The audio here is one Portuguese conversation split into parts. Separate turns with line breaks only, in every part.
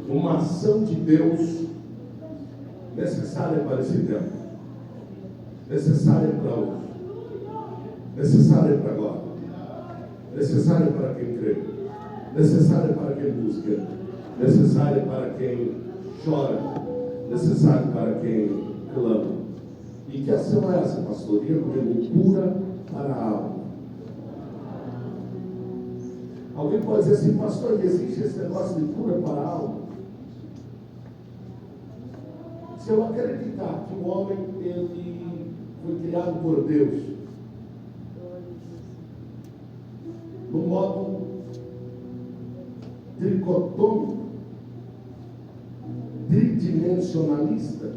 uma ação de Deus necessária para esse tempo, necessária para hoje, necessária para agora, necessária para quem crê, necessária para quem busca, necessária para quem chora, necessária para quem clama. E que ação é essa, pastor? Diga comigo: cura para a alma. Alguém pode dizer assim: pastor, existe esse negócio de cura para a alma? Se eu acreditar que o homem ele foi criado por Deus no modo tricotômico, tridimensionalista,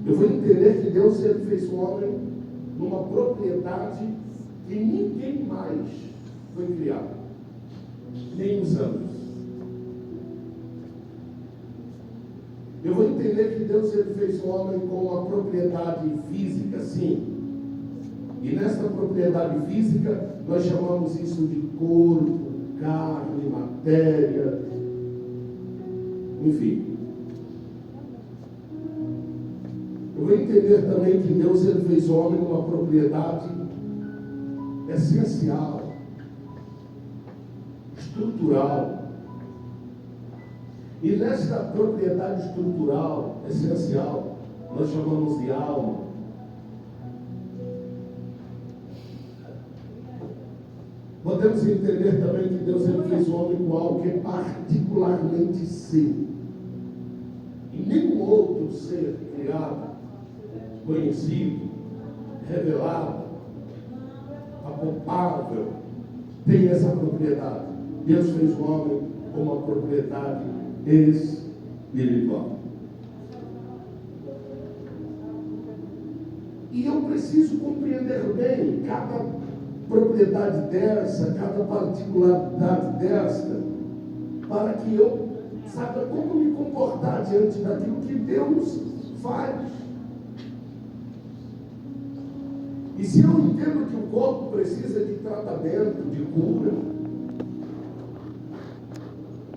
eu vou entender que Deus ele fez o homem numa propriedade que ninguém mais foi criado, nem os anjos. Eu vou entender que Deus ele fez o homem com uma propriedade física, sim. E nesta propriedade física, nós chamamos isso de corpo, carne, matéria, enfim. Eu vou entender também que Deus ele fez o homem numa propriedade essencial, estrutural. E nesta propriedade estrutural, essencial, nós chamamos de alma. Podemos entender também que Deus ele fez o homem com algo que é particularmente seu. E nenhum outro ser criado, conhecido, revelado, apalpável, tem essa propriedade. Deus fez o homem com uma propriedade espiritual. E eu preciso compreender bem cada propriedade dessa, cada particularidade desta, para que eu saiba como me comportar diante daquilo que Deus faz. E se eu entendo que o corpo precisa de tratamento, de cura,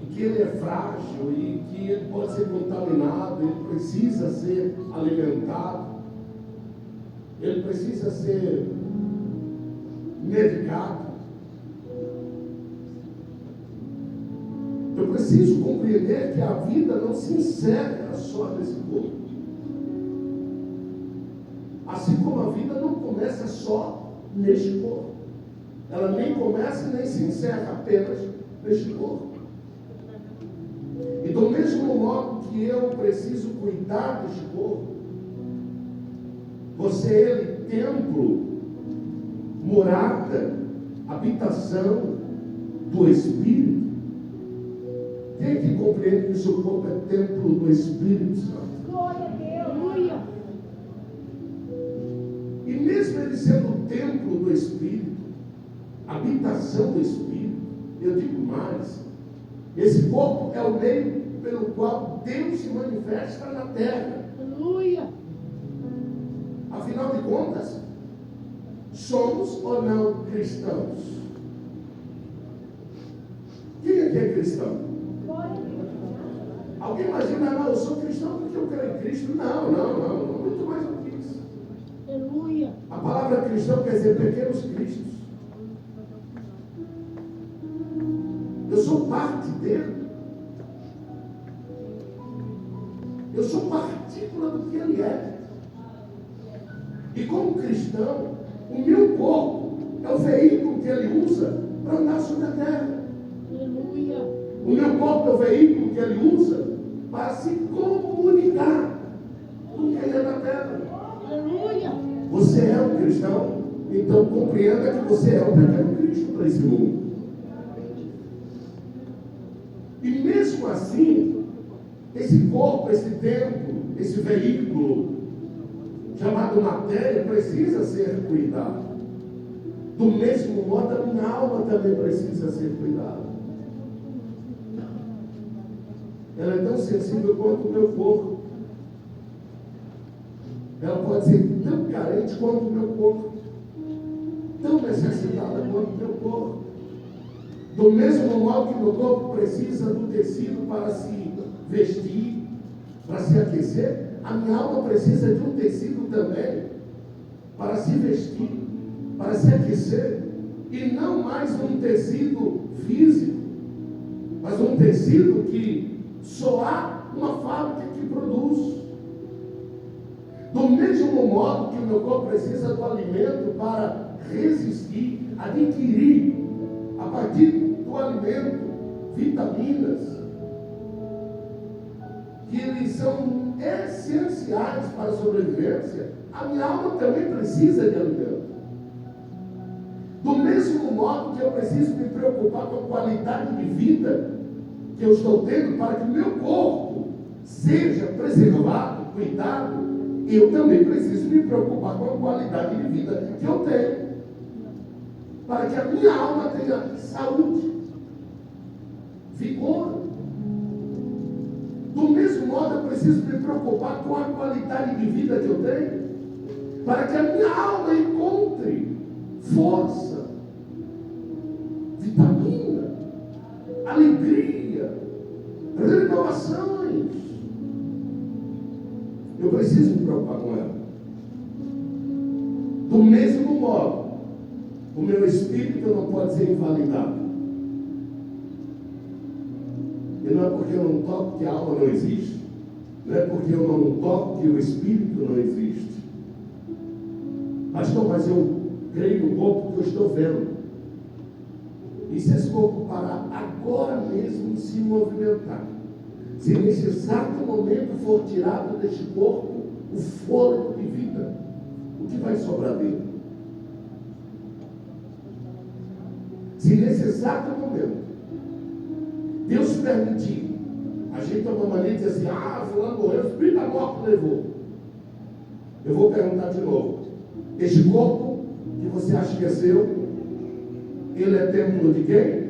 e que ele é frágil, e que ele pode ser contaminado, ele precisa ser alimentado, ele precisa ser medicado, eu preciso compreender que a vida não se encerra só nesse corpo. Assim como a vida não começa só neste corpo. Ela nem começa nem se encerra apenas neste corpo. E do mesmo modo que eu preciso cuidar deste corpo, você é ele templo, morada, habitação do Espírito. Quem é que compreende que o seu corpo é templo do Espírito Santo?
Glória a Deus.
E mesmo ele sendo o templo do Espírito, habitação do Espírito, eu digo mais, esse corpo é o meio pelo qual Deus se manifesta na terra.
Aleluia.
Afinal de contas, somos ou não cristãos? Quem aqui é cristão?
Glória a Deus.
Alguém imagina: não, eu sou cristão porque eu creio em Cristo. Não, muito mais do que isso.
Aleluia.
A palavra cristão quer dizer pequenos cristos. Eu sou parte dele. Eu sou partícula do que ele é. E como cristão, o meu corpo é o veículo que ele usa para andar sobre a terra.
Aleluia.
O meu corpo é o veículo que ele usa para se comunicar com quem é da terra.
Aleluia.
Você é um cristão, então compreenda que você é um pequeno Cristo para esse mundo. E mesmo assim, esse corpo, esse templo, esse veículo chamado matéria precisa ser cuidado. Do mesmo modo, a minha alma também precisa ser cuidada. Ela é tão sensível quanto o meu corpo. Ela pode ser tão carente quanto o meu corpo, tão necessitada quanto o meu corpo. Do mesmo modo que meu corpo precisa do tecido para se vestir, para se aquecer, a minha alma precisa de um tecido também para se vestir, para se aquecer. E não mais um tecido físico, mas um tecido que só há uma fábrica que produz. Do mesmo modo que o meu corpo precisa do alimento para resistir, adquirir, a partir do alimento, vitaminas, que eles são essenciais para a sobrevivência, a minha alma também precisa de alimento. Do mesmo modo que eu preciso me preocupar com a qualidade de vida que eu estou tendo para que o meu corpo seja preservado, cuidado, eu também preciso me preocupar com a qualidade de vida que eu tenho, para que a minha alma tenha saúde, vigor. Do mesmo modo, eu preciso me preocupar com a qualidade de vida que eu tenho, para que a minha alma encontre força, vitamina, alegria, renovações. Eu preciso me preocupar com ela. Do mesmo modo, o meu espírito não pode ser invalidado. E não é porque eu não toco que a alma não existe. Não é porque eu não toco que o espírito não existe. Pastor, mas eu creio no corpo que eu estou vendo. E se esse corpo parar agora mesmo de se movimentar, se nesse exato momento for tirado deste corpo o fôlego de vida, o que vai sobrar dele? Se nesse exato momento Deus permitir, a gente tem uma maneira de dizer assim, fulano morreu, o espírito da morte levou. Eu vou perguntar de novo, este corpo que você acha que é seu, ele é templo de quem?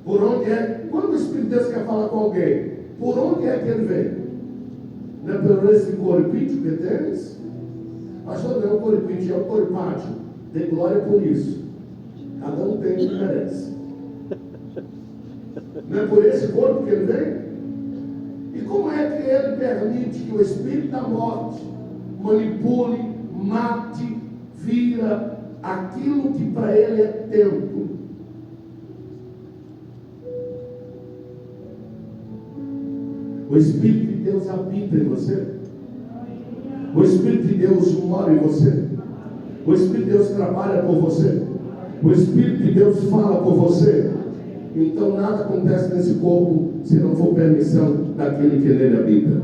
Por onde é? Quando o Espírito de Deus quer falar com alguém, por onde é que ele vem? Não é por esse corpício que tens? Pastor, não é o corpício, é o corpátio. Tem glória por isso. Cada um tem o que merece. Não é por esse corpo que ele vem? E como é que ele permite que o Espírito da morte manipule, mate, vira aquilo que para ele é tempo? O Espírito de Deus habita em você. O Espírito de Deus mora em você. O Espírito de Deus trabalha por você. O Espírito de Deus fala por você. Então nada acontece nesse corpo se não for permissão daquele que nele habita.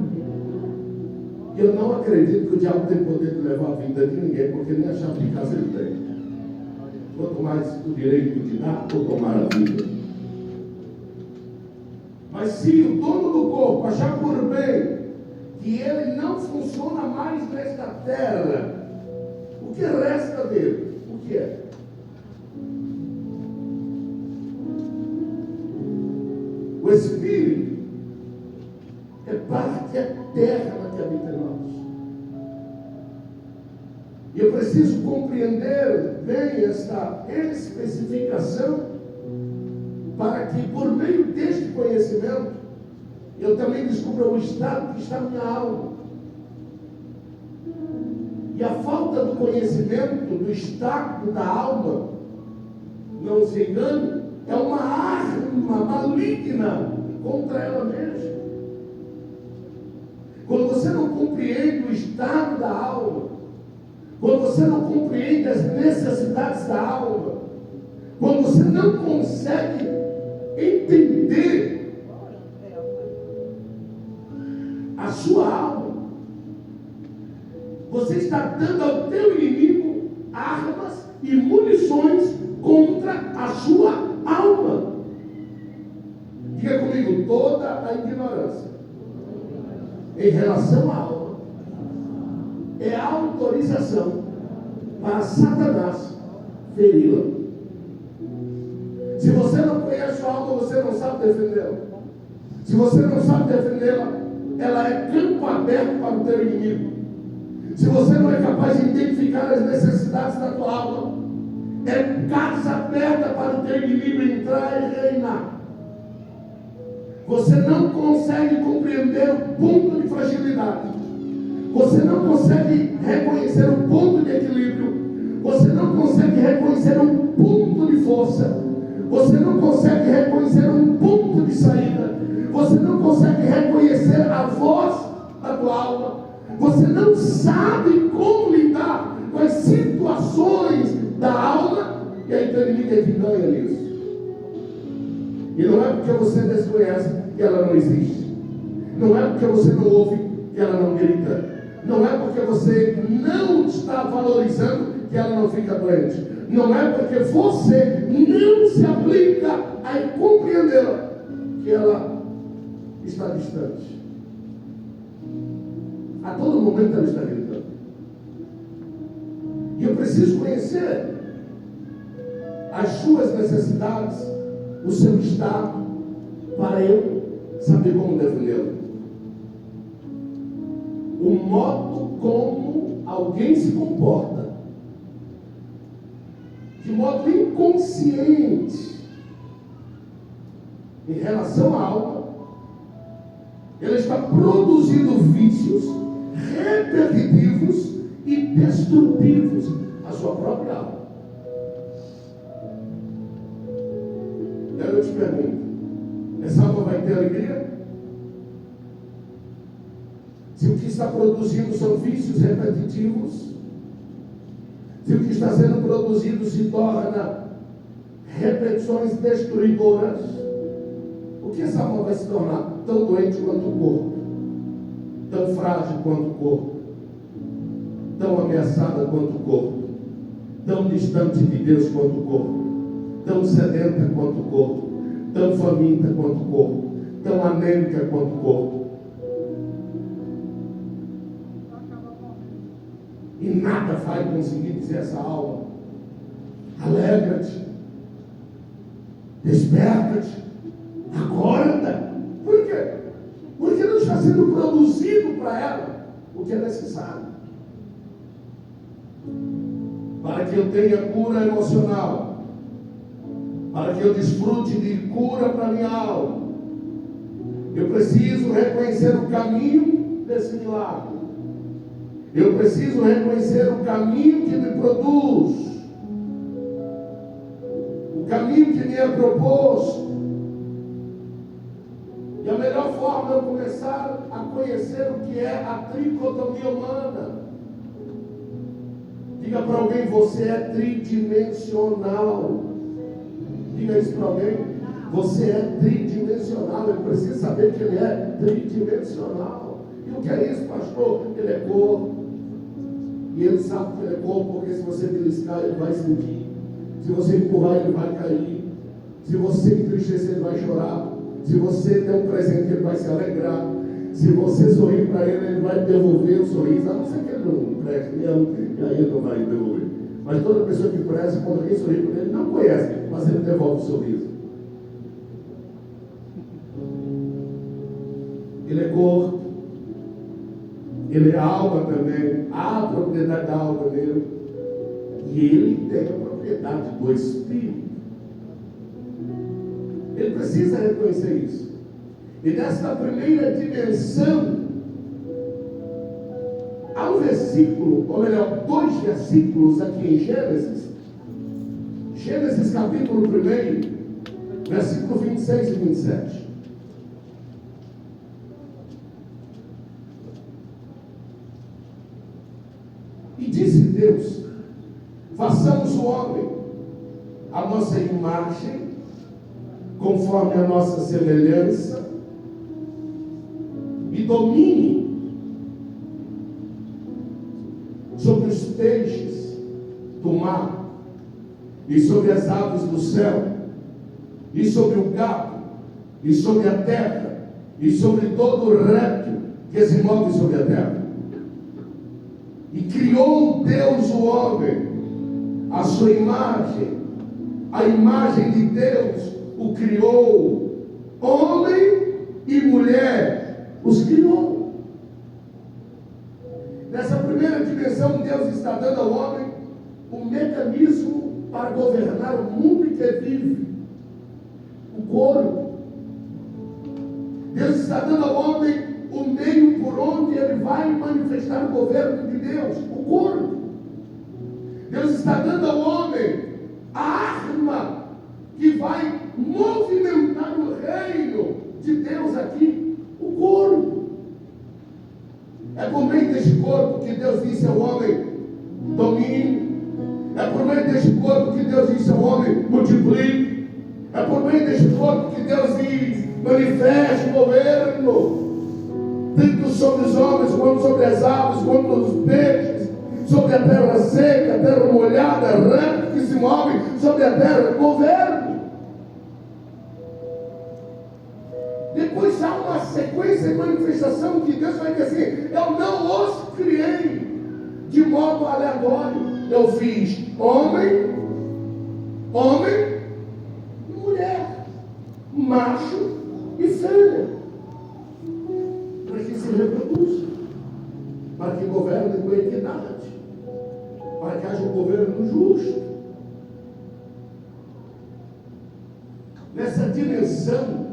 Eu não acredito que o diabo tem poder de levar a vida de ninguém, porque nem a chave de casa ele tem. Quanto mais o direito de dar ou tomar a vida. Mas se o dono do corpo achar por bem que ele não funciona mais nesta terra, o que resta dele? O que é? O Espírito é parte eterna que habita em nós. E eu preciso compreender bem esta especificação, para que por meio deste conhecimento eu também descubra o estado que está na minha alma. E a falta do conhecimento do estado da alma, não se engane, é uma arma maligna contra ela mesma. Quando você não compreende o estado da alma, quando você não compreende as necessidades da alma, quando você não consegue entender a sua alma, você está dando ao teu inimigo armas e munições contra a sua alma. Diga comigo, toda a ignorância em relação à alma é a autorização para Satanás feri-la. Se você não conhece a alma, você não sabe defendê-la. Se você não sabe defendê-la, ela é campo aberto para o teu inimigo. Se você não é capaz de identificar as necessidades da tua alma, É casa aberta para o teu inimigo entrar e reinar. Você não consegue compreender o ponto de fragilidade. Você não consegue reconhecer o ponto de equilíbrio. Você não consegue reconhecer um ponto de força. Você não consegue reconhecer um ponto de saída. Você não consegue reconhecer a voz da tua alma. Você não sabe como lidar com as situações da alma. E aí teu inimigo é que ganha nisso. E não é porque você desconhece que ela não existe. Não é porque você não ouve que ela não grita. Não é porque você não está valorizando que ela não fica doente. Não é porque você não se aplica a compreendê-la que ela está distante. A todo momento ela está gritando. E eu preciso conhecer as suas necessidades, o seu estado, para eu saber como defendê-lo. O modo como alguém se comporta, de modo inconsciente, em relação à alma, ele está produzindo vícios repetitivos e destrutivos à sua própria alma. E aí eu te pergunto, essa alma vai ter alegria? Se o que está produzindo são vícios repetitivos, se o que está sendo produzido se torna repetições destruidoras, o que essa alma vai se tornar? Tão doente quanto o corpo, tão frágil quanto o corpo, tão ameaçada quanto o corpo, tão distante de Deus quanto o corpo, tão sedenta quanto o corpo, tão faminta quanto o corpo, tão anêmica quanto o corpo. E nada vai conseguir dizer essa alma: alegra-te, desperta-te, acorda. Por quê? Porque não está sendo produzido para ela o que é necessário. Para que eu tenha cura emocional, para que eu desfrute de cura para minha alma, eu preciso reconhecer o caminho desse milagre. Eu preciso reconhecer o caminho que me produz, o caminho que me é proposto. E a melhor forma é eu começar a conhecer o que é a tricotomia humana. Diga para alguém: você é tridimensional. Diga isso para alguém: você é tridimensional. Ele precisa saber que ele é tridimensional. E o que é isso, pastor? Ele é corpo. E ele sabe que ele é corpo, porque se você beliscar, ele vai sentir. Se você empurrar, ele vai cair. Se você entristecer, ele vai chorar. Se você der um presente, ele vai se alegrar. Se você sorrir para ele, ele vai devolver o sorriso. A não ser que ele não preste mesmo, e aí ele não vai devolver. Mas toda pessoa que presta, quando alguém sorri para ele, não conhece, mas ele devolve o sorriso. Ele é corpo. Ele é alma também. Há a propriedade da alma nele. E ele tem a propriedade do Espírito. Ele precisa reconhecer isso. E nessa primeira dimensão, há um versículo, ou melhor, 2 versículos aqui em Gênesis. Gênesis capítulo 1, versículo 26 e 27. E disse Deus: façamos o homem à nossa imagem, conforme a nossa semelhança, e domine sobre os peixes do mar, e sobre as aves do céu, e sobre o gado, e sobre a terra, e sobre todo o réptil que se move sobre a terra. E criou Deus o homem, a sua imagem, a imagem de Deus o criou, homem e mulher os criou. Nessa primeira dimensão, Deus está dando ao homem um mecanismo para governar o mundo em que vive, o corpo. Deus está dando ao homem o meio por onde ele vai manifestar o governo de Deus, o corpo. Deus está dando ao homem a arma que vai movimentar o reino de Deus aqui, o corpo. É por meio deste corpo que Deus disse ao homem: domine. É por meio deste corpo que Deus disse ao homem: multiplique. É por meio deste corpo que Deus diz: manifeste o governo, tanto sobre os homens, quanto sobre as aves, quanto os peixes, sobre a terra seca, a terra molhada, répteis que se movem sobre a terra, governo. Depois há uma sequência de manifestação que Deus vai dizer: eu não os criei de modo aleatório. Eu fiz homem e mulher, macho e fêmea, para que se reproduzam, para que governem com equidade, para que haja um governo justo. Nessa dimensão,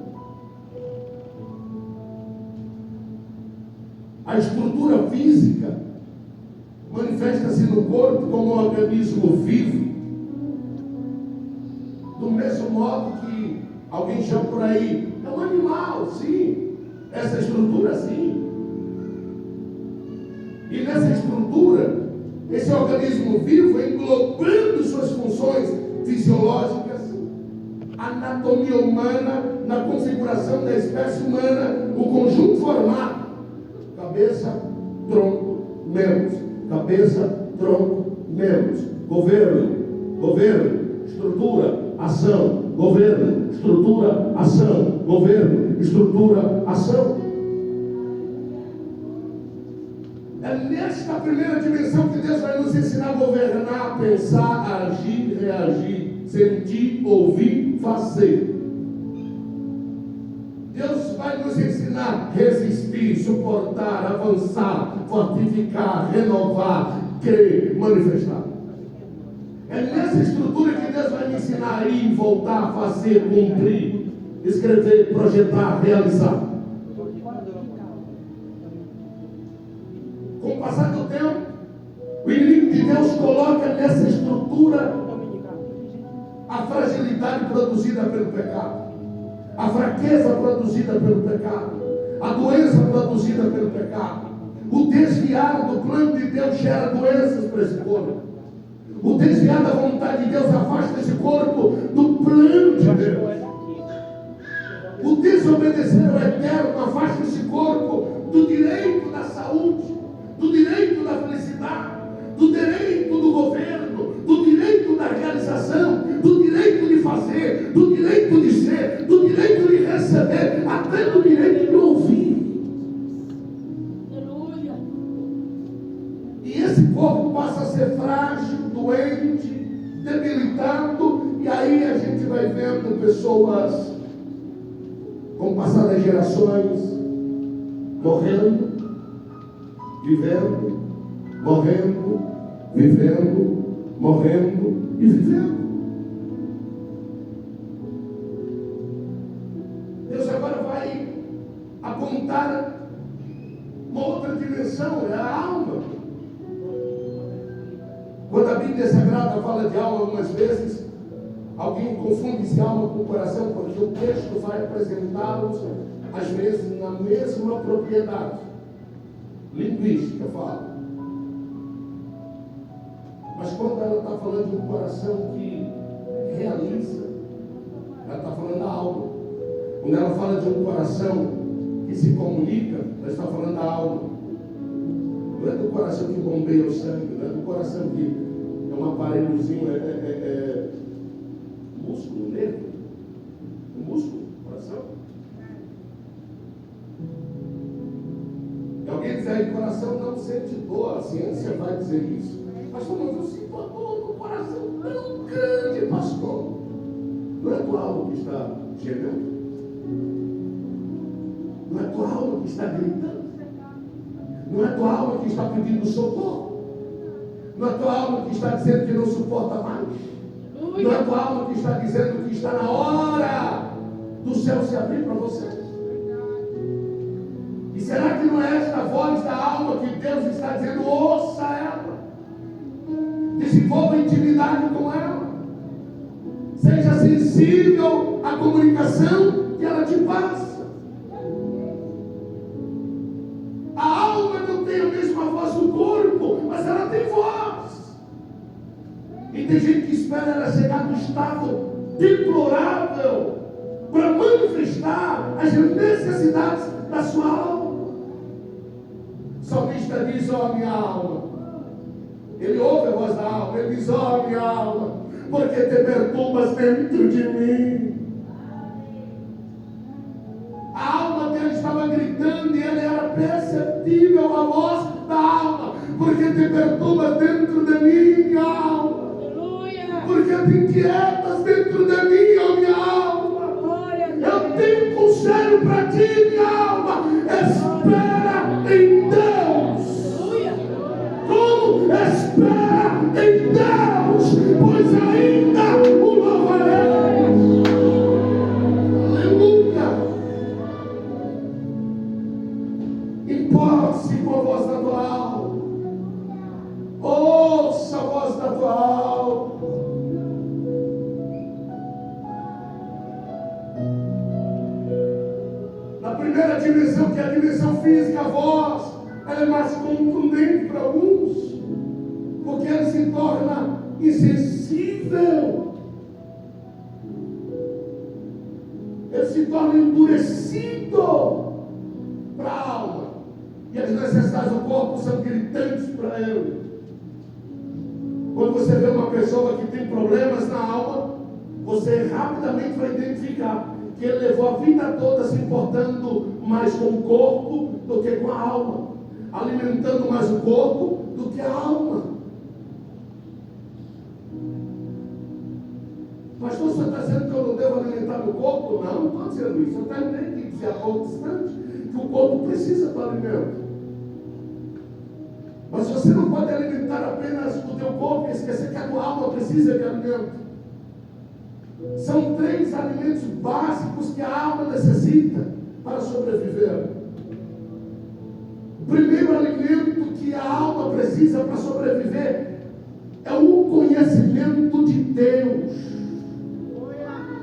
a estrutura física manifesta-se no corpo como um organismo vivo, do mesmo modo que alguém chama por aí: é um animal, sim, essa estrutura sim. E nessa estrutura, esse organismo vivo, englobando suas funções fisiológicas, a anatomia humana, na configuração da espécie humana, o conjunto formado: cabeça, tronco, membros. Cabeça, tronco, membros. Governo, estrutura, ação. Governo, estrutura, ação. Governo, estrutura, ação. É nesta primeira dimensão que Deus vai nos ensinar a governar, pensar, agir, reagir, sentir, ouvir, fazer. Deus vai nos ensinar a resistir, suportar, avançar, fortificar, renovar, crer, manifestar. É nessa estrutura que Deus vai me ensinar a ir, voltar, fazer, cumprir, escrever, projetar, realizar. Com o passar do tempo, o inimigo de Deus coloca nessa estrutura a fragilidade produzida pelo pecado, a fraqueza produzida pelo pecado, a doença produzida pelo pecado. O desviar do plano de Deus gera doenças para esse corpo. O desviar da vontade de Deus afasta esse corpo do plano de Deus. O desobedecer ao eterno afasta esse corpo do direito da saúde, do direito da felicidade, do direito do governo, do direito da realização, do direito de fazer, do direito de ser, do direito de receber, até do direito de ouvir.
Aleluia.
E esse corpo passa a ser frágil, doente, debilitado, e aí a gente vai vendo pessoas, com o passar das gerações, morrendo, vivendo, morrendo, vivendo, morrendo e vivendo. Deus agora vai apontar uma outra dimensão, é a alma. Quando a Bíblia Sagrada fala de alma algumas vezes, alguém confunde-se alma com coração, porque o texto vai apresentá-los às vezes na mesma propriedade linguística, fala. Mas quando ela está falando de um coração que realiza, ela está falando da alma. Quando ela fala de um coração que se comunica, ela está falando da alma. Não é do coração que bombeia o sangue, não é do coração que é um aparelhozinho, músculo, nervo. Músculo, coração. E alguém diz aí, coração não sente dor, a ciência vai dizer isso. Pastor, mas eu sinto a dor no coração tão grande, pastor. Não é a tua alma que está gemendo? Não é a tua alma que está gritando? Não é a tua alma que está pedindo socorro? Não é a tua alma que está dizendo que não suporta mais? Não é tua alma que está dizendo que está na hora do céu se abrir para você? E será que não é esta voz da alma que Deus está dizendo, ouça ela, desenvolva intimidade com ela, seja sensível à comunicação que ela te passa? A alma não tem a mesma voz do corpo, mas ela tem voz. E tem gente que espera ela chegar no estado deplorável para manifestar as necessidades da sua alma. O salmista diz, ó minha alma. Ele ouve a voz da alma, ele diz, ó minha alma, porque te perturbas dentro de mim. A alma dele estava gritando e ele era perceptível a voz da alma. Porque te perturbas dentro de mim, minha alma.
Aleluia.
Porque te inquietas dentro de mim, ó minha alma.
Glória a Deus.
Eu tenho um conselho para ti, minha alma. Espera em Deus.
Aleluia.
Como? Espera em Deus, pois ainda o louvarei. Aleluia. Importe-se com a voz da tua alma. Ouça a voz da tua alma. Na primeira dimensão, que é a dimensão física, a voz, ela é mais contundente para alguns, porque ela se torna insensível. Ele se torna endurecido para a alma. E as necessidades do corpo são gritantes para ele. Quando você vê uma pessoa que tem problemas na alma, você rapidamente vai identificar que ele levou a vida toda se importando mais com o corpo do que com a alma, alimentando mais o corpo do que a alma. Pastor, você está dizendo que eu não devo alimentar meu corpo? Não, não estou dizendo isso. Eu terminei de dizer há pouco distante que o corpo precisa do alimento. Mas você não pode alimentar apenas o teu corpo e esquecer que a tua alma precisa de alimento. São 3 alimentos básicos que a alma necessita para sobreviver. O primeiro alimento que a alma precisa para sobreviver é o conhecimento de Deus.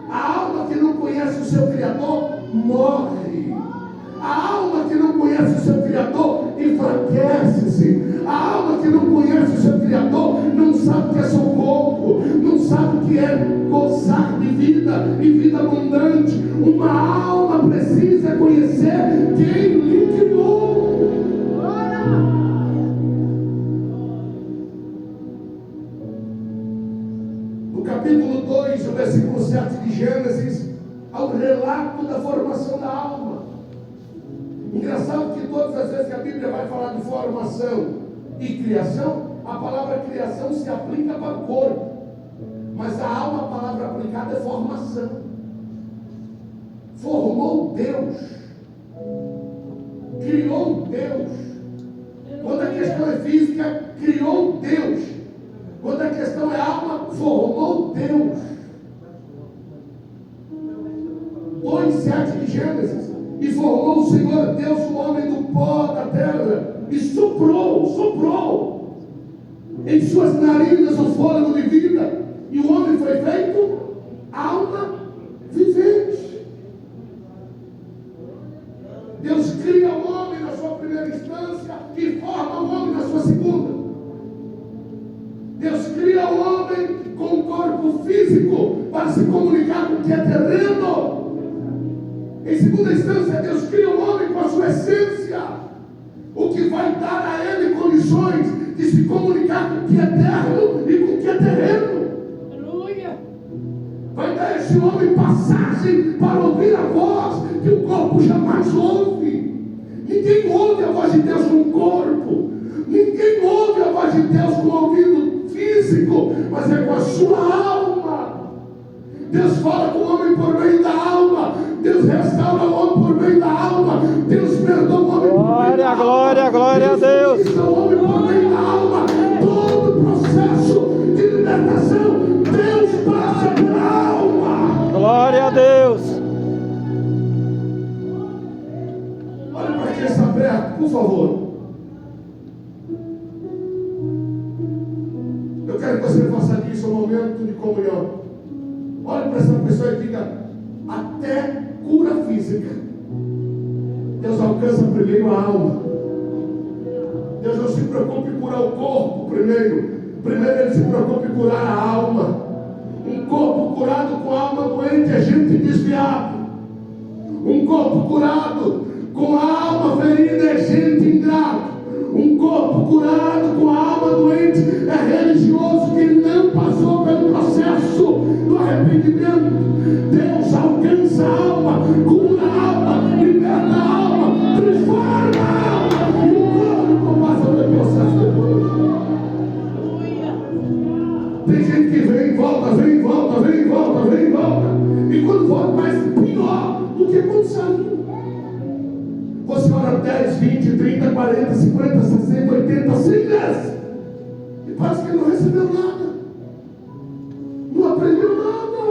A alma que não conhece o seu Criador morre. A alma que não conhece o seu Criador enfraquece-se. A alma que não conhece o seu Criador não sabe o que é socorro, não sabe o que é gozar de vida e vida abundante. Uma alma precisa conhecer quem lhe criou. No capítulo 2, o versículo 7 de Gênesis, há o relato da formação da alma. Engraçado que todas as vezes que a Bíblia vai falar de formação e criação, a palavra criação se aplica para o corpo, mas a alma, a palavra aplicada é formação. Formou Deus, criou Deus. Quando a questão é física, criou Deus. Quando a questão é alma, formou Deus. 2:7 de Gênesis. E formou o Senhor Deus o homem do pó da terra, e soprou em suas narinas o fôlego de vida, e o homem foi feito alma vivente. Deus cria o homem na sua primeira instância e forma o homem na sua segunda. Deus cria o homem com um corpo físico para se comunicar com o que é terreno. Em segunda instância, Deus cria o homem com a sua essência, o que vai dar a ele condições de se comunicar com o que é eterno e com o que é terreno.
Aleluia.
Vai dar a esse homem passagem para ouvir a voz que o corpo jamais ouve. Ninguém ouve a voz de Deus com o corpo. Ninguém ouve a voz de Deus com o ouvido físico, mas é com a sua alma. Deus fala com o homem por meio da alma. Deus restaura o homem por meio da alma. Deus perdoa o homem por meio da alma.
Glória, glória a Deus.
Deus o homem por meio da alma. Todo o processo de libertação, Deus passa por favor. Eu quero que você faça disso um momento de comunhão. Olhe para essa pessoa e diga: até cura física, Deus alcança primeiro a alma. Deus não se preocupe em curar o corpo primeiro. Primeiro Ele se preocupa em curar a alma. Um corpo curado com a alma doente é gente desviada. Um corpo curado com a alma ferida é gente ingrata. Um corpo curado com a alma doente é religioso que não passou pelo processo do arrependimento. Deus alcança a alma, cura a alma, liberta a alma, transforma a alma, e o corpo passa pelo processo depois. Tem gente que vem e volta, vem e volta, vem e volta, vem e volta, e quando volta parece pior do que quando saiu. Você ora 10, 20, 30, 40, 50, 60, 80, 100 vezes e parece que não recebeu nada, não aprendeu nada,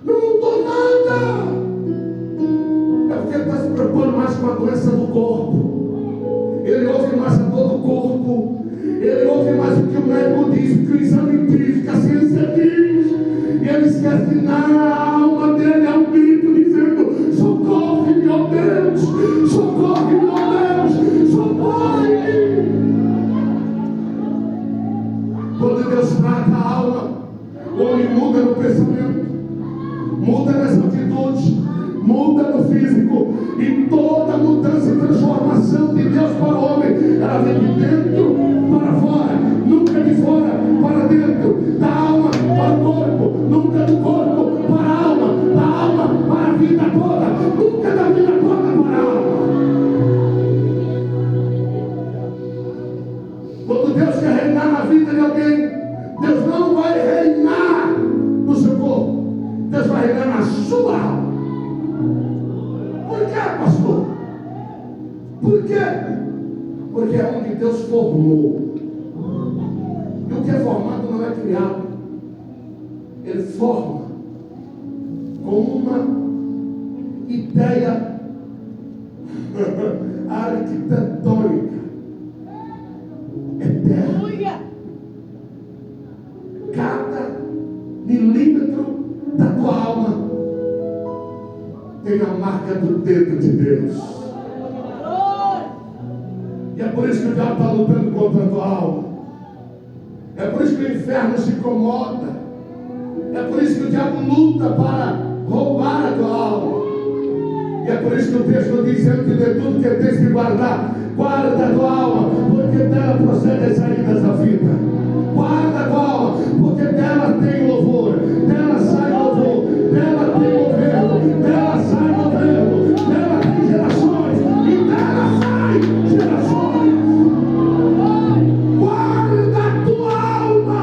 não mudou nada. É porque ele está se preocupando mais com a doença do corpo. Ele ouve mais a dor do corpo. Ele ouve mais o que o médico diz, o que o exame diz, o que a ciência diz. E ele esquece que na alma dele há um grito dizendo: socorre, meu Deus, socorre, meu Deus, socorre. Quando Deus trata a alma, o homem muda no pensamento, muda nas atitudes, muda no físico. E toda mudança e transformação de Deus para o homem, ela vem de dentro para fora, nunca de fora para dentro, da alma para o corpo, nunca do corpo para a alma, da alma para a vida toda, nunca da vida toda para a alma. Quando Deus quer reinar na vida de alguém, Deus não vai reinar no seu corpo, Deus vai reinar na sua alma. Por quê, pastor? Por quê? Porque é onde Deus formou. E o que é formado não é criado. Ele forma com uma ideia arquitetônica eterna. Cada milímetro da tua alma tem a marca do dedo de Deus. E é por isso que o diabo está lutando contra a tua alma. É por isso que o inferno se incomoda. É por isso que o diabo luta para roubar a tua alma. E é por isso que o texto diz: antes de tudo que tens que guardar, guarda a tua alma, porque dela procede as saídas da vida. Guarda a tua alma, porque dela tem louvor, dela sai louvor, dela tem governo, dela sai governo, dela tem gerações e dela sai gerações. Guarda a tua alma.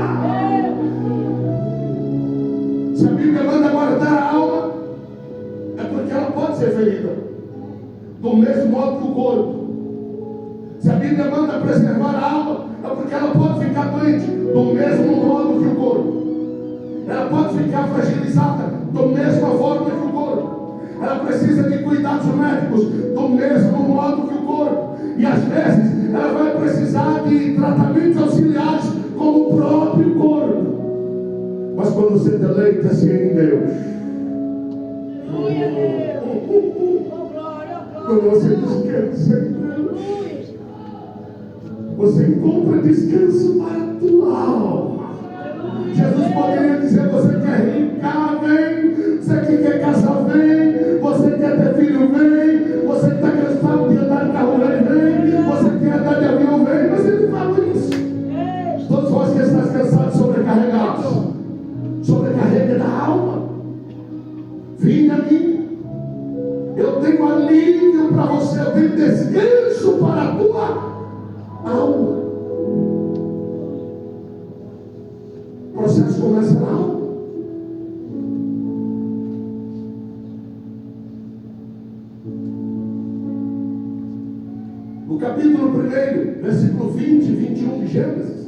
Se a Bíblia manda guardar a alma, é porque ela pode ser ferida, do mesmo modo que o corpo. Se a Bíblia manda preservar a alma, é porque ela pode ficar doente, do mesmo modo que o corpo. Ela pode ficar fragilizada, da mesma forma que o corpo. Ela precisa de cuidados médicos, do mesmo modo que o corpo. E às vezes ela vai precisar de tratamentos auxiliares, como o próprio corpo. Mas quando você deleita-se em Deus, quando você descansa em Deus, você encontra descanso para a tua alma. Jesus poderia dizer: você quer ricar, vem. Você que quer casar, vem. Você quer ter filho, vem. Você que está cansado de andar de carro, vem. Você quer andar de avião, vem. Mas ele fala isso. Todos vós que estáis cansados, sobrecarregados, sobrecarrega da alma, vinde a mim. Eu tenho alívio para você, eu tenho descanso para a tua alma. O processo começa na alma. No capítulo 1, versículo 20 e 21 de Gênesis,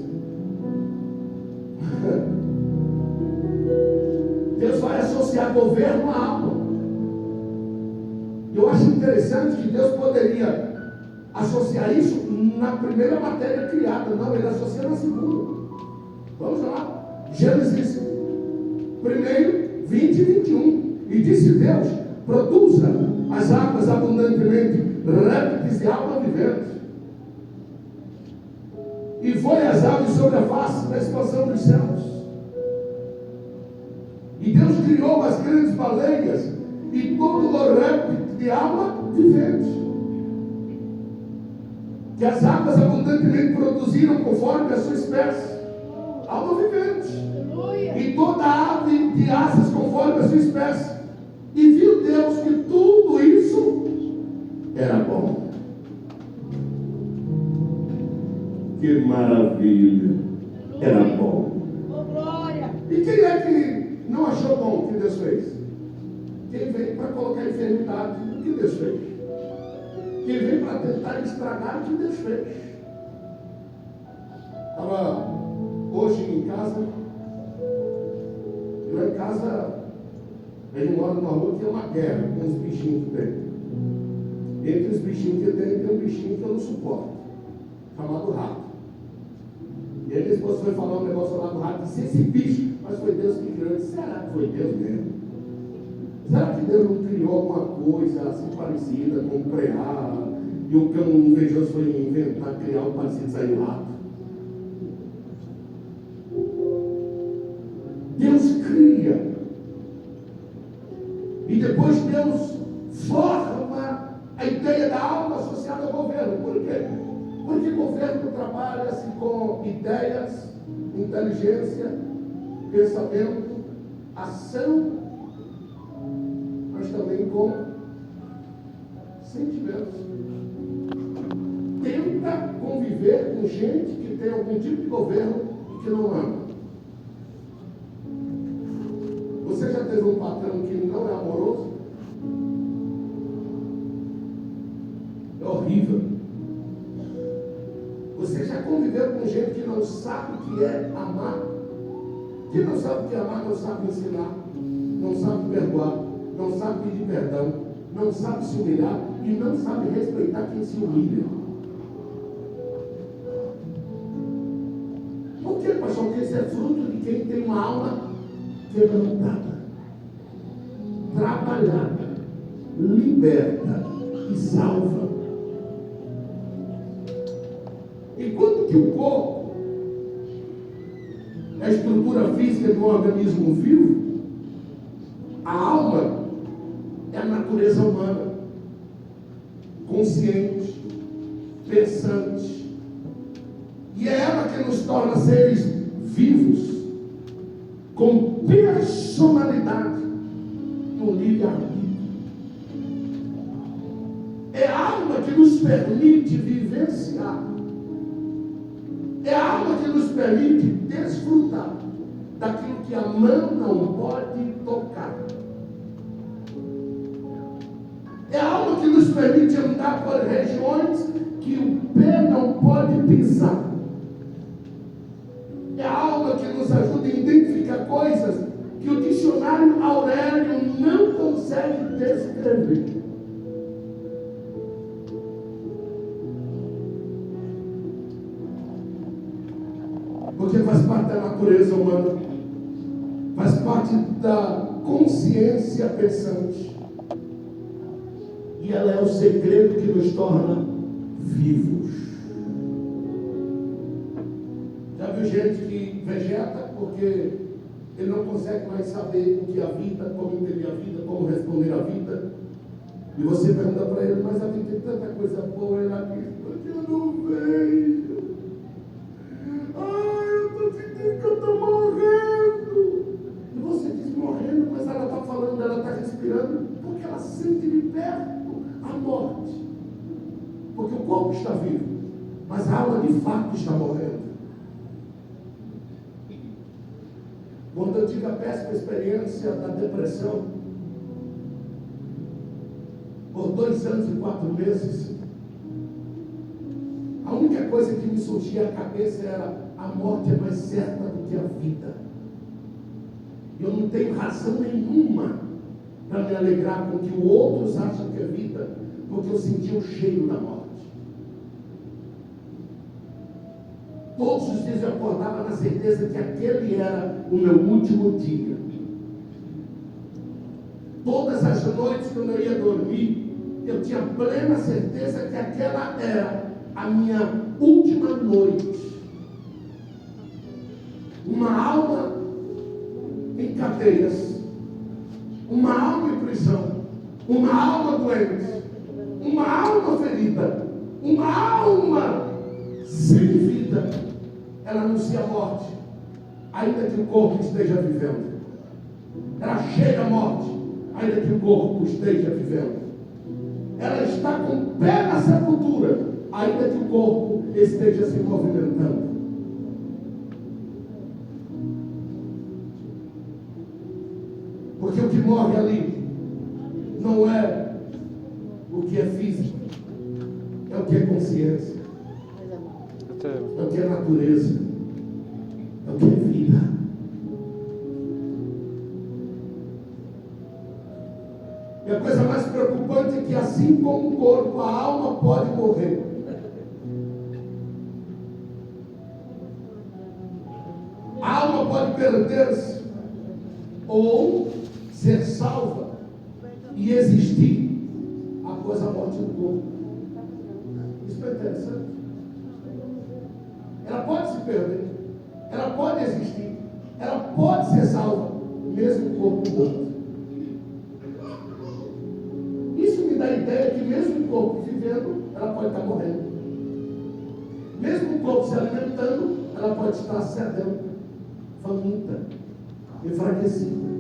Deus vai associar governo à alma. Eu acho interessante que Deus poderia associar isso na primeira matéria criada. Não, ele associa na segunda. Vamos lá. Gênesis 1, 20 e 21. E disse Deus: produza as águas abundantemente, répteis e alma vivente. E foi as aves sobre a face da expansão dos céus. E Deus criou as grandes baleias e todo o réptil de alma vivente, que as águas abundantemente produziram conforme a sua espécie, alma vivente. E toda ave de asas conforme a sua espécie. E viu Deus que tudo isso era bom. Que maravilha! Era bom. E quem é que não achou bom o que Deus fez? Quem veio para colocar enfermidade, o que Deus fez? Quem veio para tentar estragar, o que Deus fez? Estava hoje em casa. Lá em casa, ele mora numa rua que é uma guerra com os bichinhos que tem. Entre os bichinhos que tem um bichinho que eu não suporto, chamado rato. E aí minha esposa foi falar um negócio lá do rato, disse: esse bicho, mas foi Deus que criou. Será que foi Deus mesmo? Será que Deus não criou alguma coisa assim parecida com o preá? E o cão invejoso foi inventar, criar algo parecido e saiu rato? Deus cria. E depois Deus forma a ideia da alma associada ao governo. Por quê? Porque o governo trabalha-se com ideias, inteligência, pensamento, ação, mas também com sentimentos. Tenta conviver com gente que tem algum tipo de governo e que não ama. Você já teve um patrão que não é amoroso? É horrível. Você já conviveu com gente que não sabe o que é amar? Que não sabe o que é amar, não sabe ensinar, não sabe perdoar, não sabe pedir perdão, não sabe se humilhar e não sabe respeitar quem se humilha. Por quê, pastor? Porque isso é fruto de quem tem uma alma quebrantada, trabalhada, liberta e salva. Enquanto que o corpo é a estrutura física de um organismo vivo, a alma é a natureza humana, consciente, pensante, e é ela que nos torna seres vivos, com personalidade e um livre-arbítrio. É a alma que nos permite vivenciar. É a alma que nos permite desfrutar daquilo que a mão não pode tocar. É a alma que nos permite andar por regiões que o pé não pode pisar. É a alma que nos ajuda a identificar coisas que o dicionário Aurélio não consegue descrever. Porque faz parte da natureza humana, faz parte da consciência pensante, e ela é o segredo que nos torna vivos. Já viu gente que vegeta porque ele não consegue mais saber o que é a vida, como entender a vida, como responder à vida? E você pergunta para ele: mas a vida tem tanta coisa boa, ele diz: porque eu não vejo. Eu estou morrendo. E você diz morrendo, mas ela está falando, ela está respirando, porque ela sente de perto a morte. Porque o corpo está vivo, mas a alma de fato está morrendo. Quando eu tive a péssima experiência da depressão, por 2 anos e 4 meses, a única coisa que me surgia à cabeça era: a morte é mais certa do que a vida. Eu não tenho razão nenhuma para me alegrar com o que outros acham que é vida, porque eu senti o cheiro da morte. Todos os dias eu acordava na certeza que aquele era o meu último dia. Todas as noites, quando eu ia dormir, eu tinha plena certeza que aquela era a minha última noite. Uma alma em cadeias, uma alma em prisão, uma alma doente, uma alma ferida, uma alma sem vida. Ela anuncia a morte, ainda que o corpo esteja vivendo. Ela chega à morte, ainda que o corpo esteja vivendo. Ela está com o pé na sepultura, ainda que o corpo esteja se movimentando. Porque o que morre ali não é o que é físico, é o que é consciência, é o que é natureza, é o que é vida. E a coisa mais preocupante é que, assim como o corpo, a alma pode morrer. A alma pode perder-se ou ser salva e existir após a morte do corpo. Isso é interessante. Ela pode se perder, ela pode existir, ela pode ser salva, mesmo o corpo morto. Isso me dá a ideia que mesmo o corpo vivendo, ela pode estar morrendo. Mesmo o corpo se alimentando, ela pode estar sedenta, faminta, enfraquecida.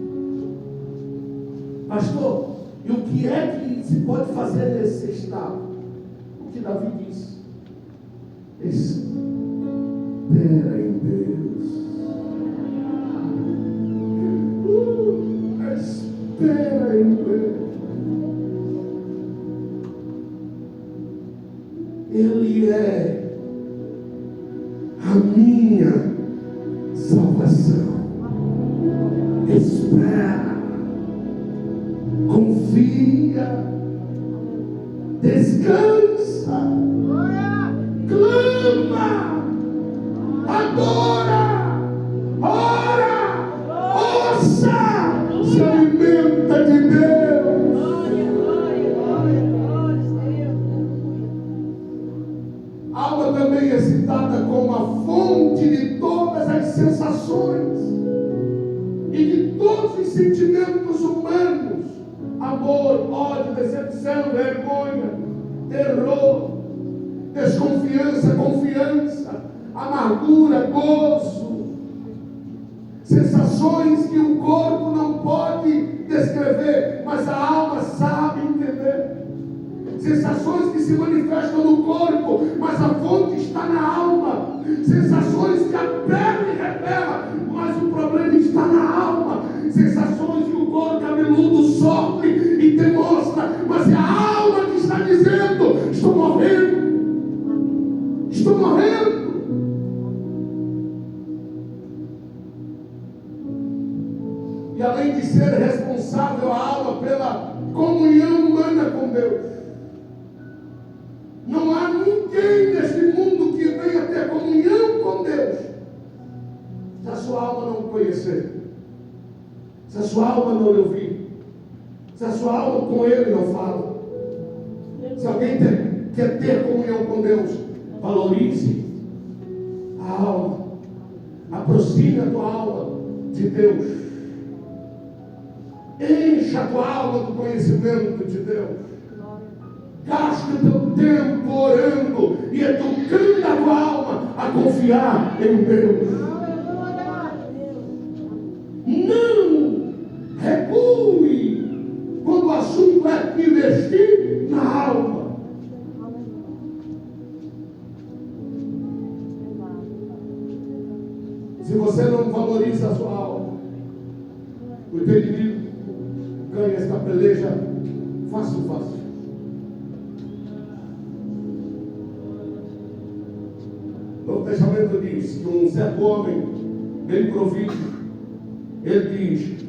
Pastor, e o que é que se pode fazer nesse estado? O que Davi disse: espera em Deus. Espera em Deus. Ele é a minha salvação. Espera, confia, descansa, clama, adora, ora, ouça, se alimenta de Deus. A alma também é citada como a fonte de todas as sensações e de todos os sentimentos humanos: amor, ódio, decepção, vergonha, terror, desconfiança, confiança, amargura, gozo. Sensações que o corpo não pode descrever, mas a alma sabe entender. Sensações que se manifestam no corpo, mas a fonte está na alma. Sensações que a pele revela, mas o problema está na alma. Sensações que o couro cabeludo sofre e demonstra, mas é a alma que está dizendo: estou morrendo, estou morrendo. E além de ser responsável a alma pela comunhão humana com Deus, não há ninguém neste mundo que venha ter comunhão com Deus se a sua alma não o conhecer, se a sua alma não lhe ouvir, se a sua alma com Ele não fala. Se alguém quer ter comunhão com Deus, valorize a alma, aproxime a tua alma de Deus, encha a tua alma do conhecimento de Deus. Gaste o teu tempo orando e educando a tua alma a confiar em Deus. Não recue quando o assunto é investir na alma. Se você não valoriza a sua alma, o teu inimigo ganha esta peleja fácil. O Novo Testamento diz que um certo homem bem provido, ele diz: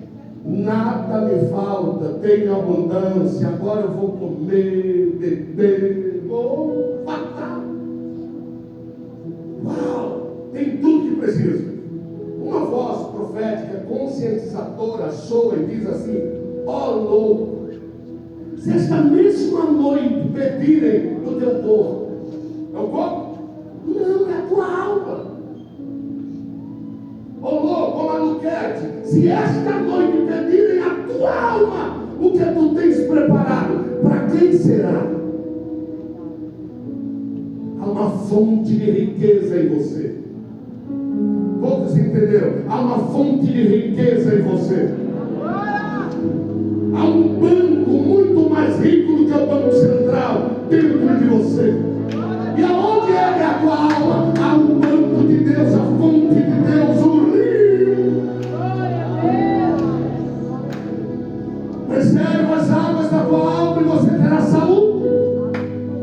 nada me falta, tenho abundância, agora eu vou comer, beber, vou matar. Uau! precisa? Uma voz profética, conscientizadora, soa e diz assim: ó louco, se esta mesma noite pedirem do teu corpo, é o corpo? Não, é a tua alma. Ó louco, ó maluquete, se esta noite pedirem a tua alma, o que tu tens preparado, para quem será? Há uma fonte de riqueza em você. Poucos entenderam? Há uma fonte de riqueza em você. Há um banco muito mais rico do que o Banco Central dentro de você. E aonde é a tua alma? Há um banco de Deus, a fonte de Deus, o rio. Reserva as águas da tua alma e você terá saúde.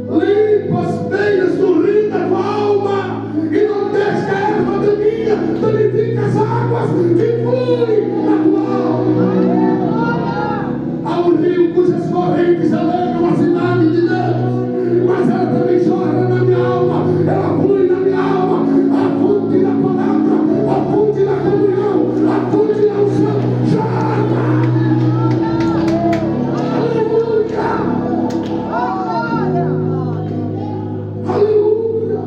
Limpa as veias do rio da tua alma e não deixe que a erva daninha danifique as águas que fluem na tua alma. Há um rio cujas correntes alegram a cidade de Deus, mas ela também chora na minha alma, ela flui na minha alma. A fonte da palavra, a fonte da comunhão, a fonte da unção, chama. Aleluia! Aleluia!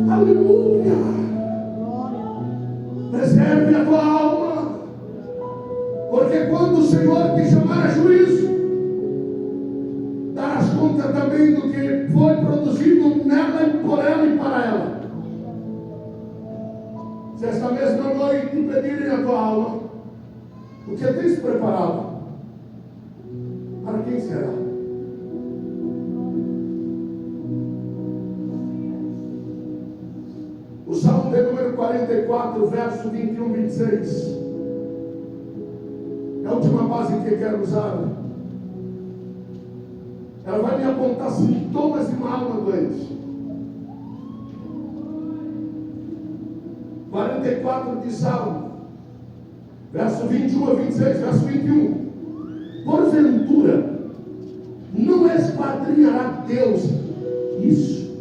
Aleluia! Preserve a tua alma, porque quando o Senhor te chamar a juízo, darás conta também do que foi produzido nela, por ela e para ela. Se esta mesma noite pedirem a tua alma, o que tens preparado, para quem será? O Salmo de número 44, verso 21, 26. É a última base que eu quero usar. Ela vai me apontar sintomas de uma alma doente. 44 de Salmo, verso 21 a 26, verso 21. Porventura, não esquadrinhará Deus isso,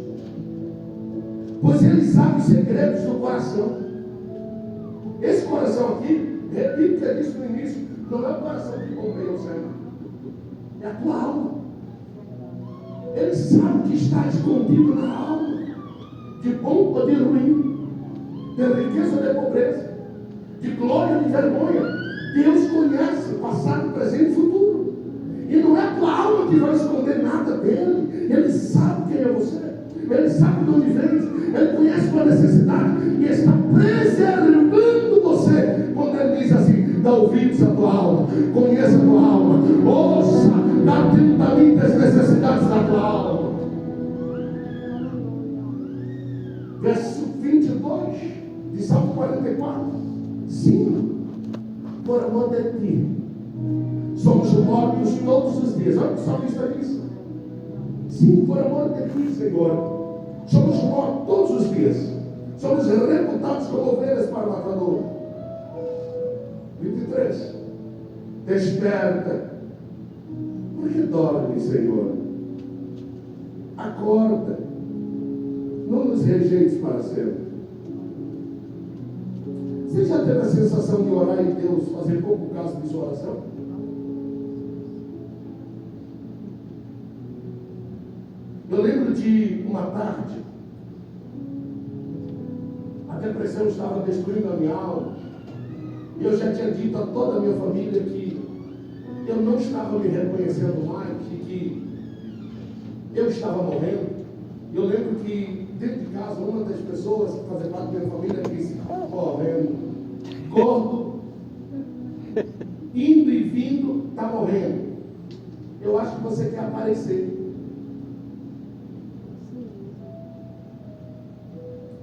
pois Ele sabe os segredos do coração. Esse coração aqui, repito o que eu disse no início, não é o coração que convém ao Senhor, é a tua alma. Ele sabe o que está escondido na alma, de bom ou de ruim, de riqueza ou de pobreza, de glória ou de vergonha. Deus conhece passado, presente e futuro. E não é a tua alma que vai esconder nada dele. Ele sabe quem é você. Ele sabe de onde vem. Ele conhece tua necessidade e está preservando você. Quando ele diz assim: dá ouvidos à tua alma, conheça a tua alma, ouça, dá atentamente as necessidades da tua alma. Verso 22 de Salmo 44. Sim, por amor de ti somos mortos todos os dias. Olha o que o salmista diz. Sim, por amor de ti, Senhor, somos mortos todos os dias. Somos reputados como ovelhas para o matador. 23. Desperta. Por que dorme, Senhor? Acorda. Não nos rejeites para sempre. Você já teve a sensação de orar em Deus, fazer pouco caso de sua oração? Eu lembro de uma tarde, a depressão estava destruindo a minha alma, e eu já tinha dito a toda a minha família que eu não estava me reconhecendo mais, e que eu estava morrendo. Eu lembro que dentro de casa, uma das pessoas que fazia parte da minha família disse: morrendo, gordo, indo e vindo, está morrendo. Eu acho que você quer aparecer.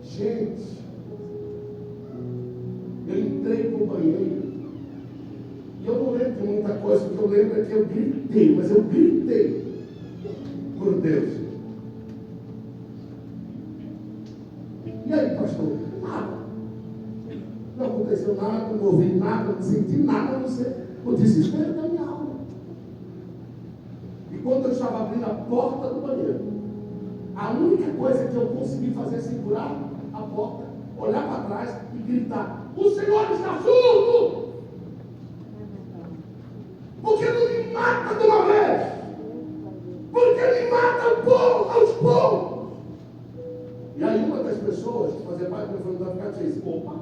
Gente, eu entrei para o banheiro e eu não lembro de muita coisa. O que eu lembro é que eu gritei, mas eu gritei por Deus. E aí, pastor? Nada. Não aconteceu nada, não ouvi nada, não senti nada, a não ser o desespero da minha alma. E quando eu estava abrindo a porta do banheiro, a única coisa que eu consegui fazer segurar porta, olhar para trás e gritar: o Senhor está surdo! Porque não me mata de uma vez? Porque me mata aos poucos? E aí uma das pessoas que fazia parte do meu da casa disse: opa,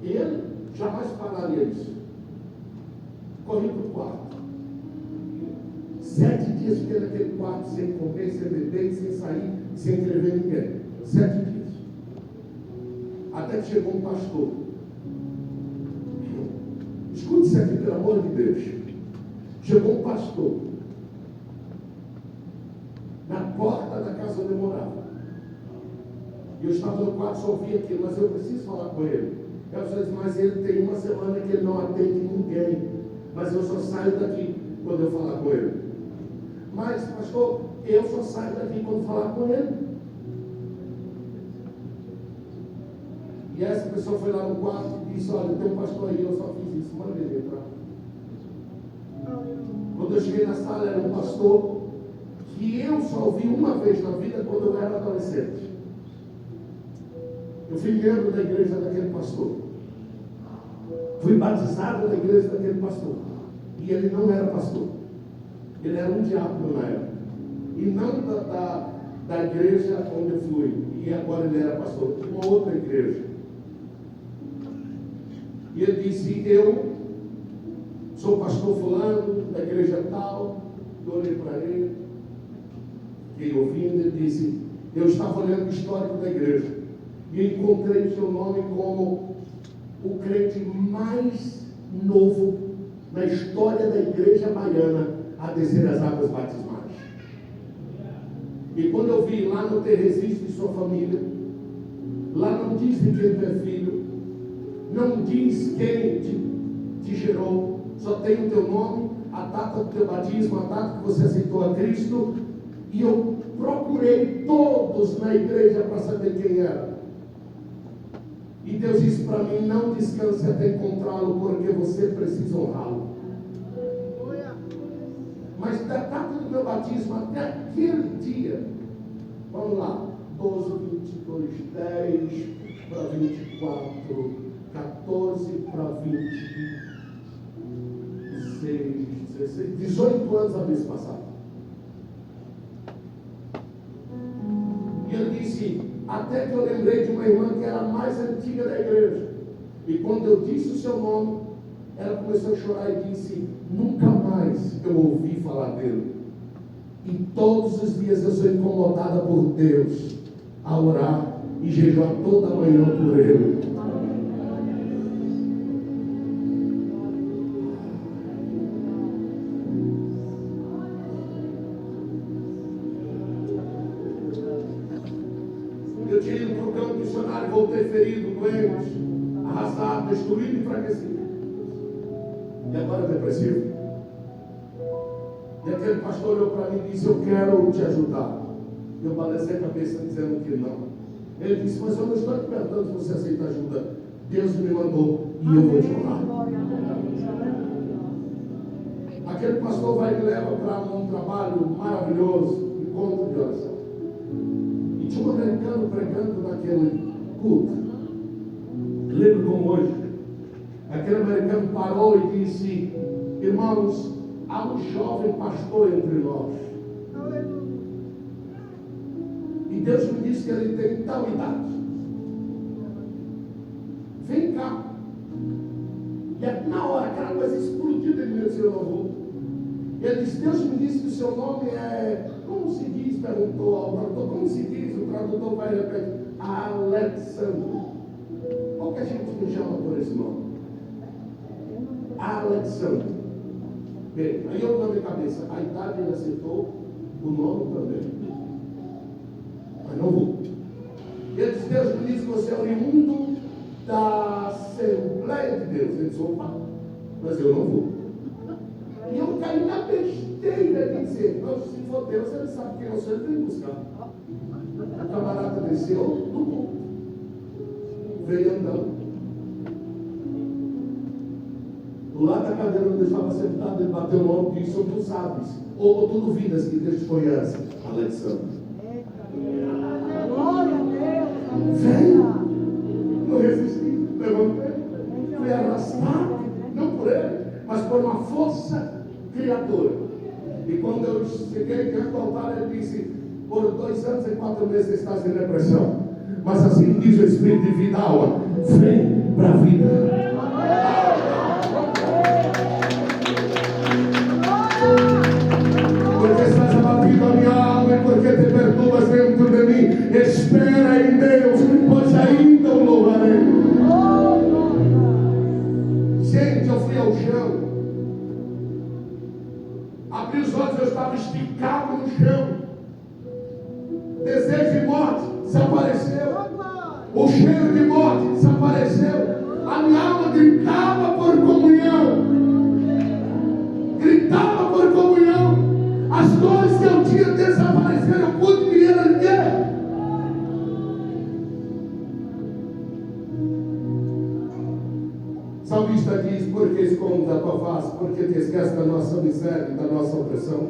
ele jamais falaria isso. Corri para o quarto. 7 dias fiquei naquele quarto, sem comer, sem beber, sem sair, sem escrever ninguém. 7 dias. Até que chegou um pastor. Escute isso aqui, pelo amor de Deus. Chegou um pastor na porta da casa onde eu morava. E eu estava no quarto, só ouvia aquilo, mas eu preciso falar com ele. Eu disse: mas ele tem uma semana que ele não atende ninguém. Mas eu só saio daqui quando eu falar com ele. Mas, pastor, eu só saio daqui quando falar com ele. E essa pessoa foi lá no quarto e disse: olha, tem um pastor aí, eu só fiz isso, manda ele entrar. Quando eu cheguei na sala, era um pastor que eu só ouvi uma vez na vida quando eu era adolescente. Eu fui membro da igreja daquele pastor. Fui batizado na igreja daquele pastor. E ele não era pastor. Ele era um diácono na época. E não da igreja onde eu fui. E agora ele era pastor de uma outra igreja. E ele disse: eu sou pastor fulano, da igreja tal. Eu olhei para ele, fiquei ouvindo. Ele disse: eu estava olhando o histórico da igreja e encontrei o seu nome como o crente mais novo na história da igreja baiana a descer as águas batismais. E quando eu vi lá não ter registro de sua família, lá não diz de quem tu é filho, não diz quem te gerou, só tem o teu nome, a data do teu batismo, a data que você aceitou a Cristo. E eu procurei todos na igreja para saber quem era. E Deus disse para mim: não descanse até encontrá-lo, porque você precisa honrá-lo. Mas da data do meu batismo até aquele dia, vamos lá, 12, 22, 10 para 24, 14 para 26, 16, 18 anos a vez passada. E ele disse: até que eu lembrei de uma irmã que era a mais antiga da igreja. E quando eu disse o seu nome, ela começou a chorar e disse: nunca mais eu ouvi falar dele. E todos os dias eu sou incomodada por Deus a orar e jejuar toda manhã por ele. Eu tinha ido para o campo missionário, voltei ferido, doente, arrasado, destruído e enfraquecido. E agora depressivo. E aquele pastor olhou para mim e disse: eu quero te ajudar. Eu balancei a cabeça dizendo que não. Ele disse: mas eu não estou te perguntando se você aceita ajuda. Deus me mandou e eu vou te honrar. Aquele pastor vai e me leva para um trabalho maravilhoso, encontro de oração. E tinha um americano pregando naquele culto. Lembro como hoje. Aquele americano parou e disse: irmãos, há um jovem pastor entre nós. E Deus me disse que ele tem tal idade. Vem cá. E na hora aquela coisa explodiu dentro de mim, eu não vou. E ele disse: Deus me disse que o seu nome é, como se diz? Perguntou ao tradutor: como se diz? O tradutor vai repetir: Alexandre. Qual que a gente me chama por esse nome? Alexandre. Bem, aí eu na minha cabeça, a idade ele acertou, o nome também. Mas não vou. Ele disse: Deus me disse que você é oriundo da Assembleia de Deus. Ele disse: opa, mas eu não vou. E eu caí na besteira de dizer: não, se for Deus, ele sabe quem eu sou, ele vem buscar. O camarada desceu do ponto, veio andando. Do lado da cadeira onde eu estava sentado, ele bateu no ombro e disse: tu sabes, ou tu duvidas que Deus te conhece, Alexandre.
Glória a Deus.
Vem. Não resisti. Levantei. Fui arrastado. Não por ele, mas por uma força criadora. E quando eu cheguei diante do altar, ele disse: por 2 anos e 4 meses estás em depressão. Mas assim diz o Espírito de vida, alma. Vem para a vida. Porque estás abatido a minha alma e porque te perturbas dentro de mim. Espera em Deus, pois ainda o louvarei. Gente, eu fui ao chão. Abri os olhos, eu estava esticado no chão. Desejo de morte desapareceu. O cheiro de morte desapareceu. A minha alma gritava por comunhão. Gritava por comunhão. As dores que eu tinha desapareceram. Eu pude me erguer. O salmista diz: por que escondes a tua face? Porque te esqueces da nossa miséria e da nossa opressão?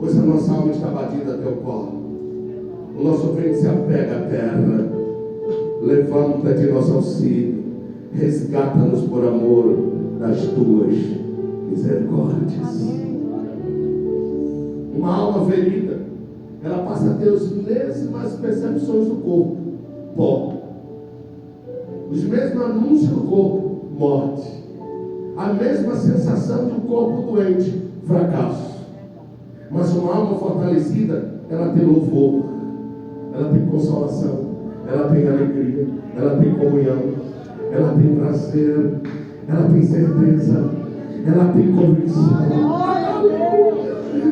Pois a nossa alma está batida a teu colo. O nosso ventre se apega à terra. Levanta de nosso auxílio. Resgata-nos por amor das tuas misericórdias. Uma alma ferida, ela passa a ter as mesmas percepções do corpo: pó. Os mesmos anúncios do corpo: morte. A mesma sensação do corpo doente: fracasso. Mas uma alma fortalecida, ela tem louvor, ela tem consolação, ela tem alegria, ela tem comunhão, ela tem prazer, ela tem certeza, ela tem convicção,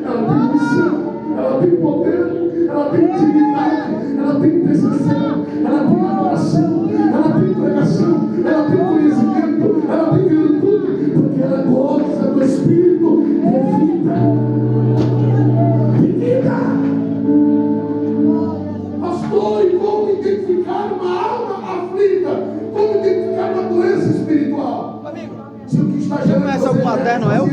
ela tem missão, ela tem poder, ela tem intimidade, ela tem intercessão, ela tem adoração, ela tem pregação, ela tem conhecimento, ela tem virtude, porque ela goza do Espírito de vida. Pastor, e como identificar uma alma aflita? Como identificar uma doença espiritual? Se o que está gerando
conhece algum Adé Noel?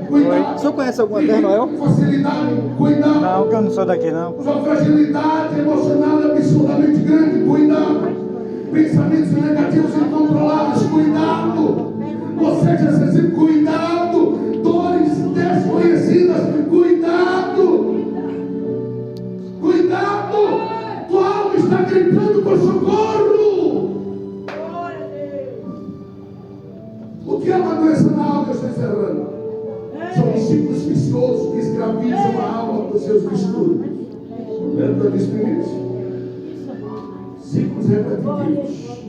Cuidado.
O senhor conhece algum Adé Noel?
Facilidade, cuidado.
Não, que eu não sou daqui não.
Sua fragilidade emocional é absurdamente grande, cuidado. Pensamentos negativos incontroláveis, cuidado. Você já sensível, cuidado. Dores desconhecidas, cuidado. Cuidado. Tua alma está gritando por socorro. O que é uma doença na alma? Eu estou encerrando. São os ciclos viciosos que escravizam a alma com seus distúrbios. Lembra disso primeiro? Ciclos repetitivos,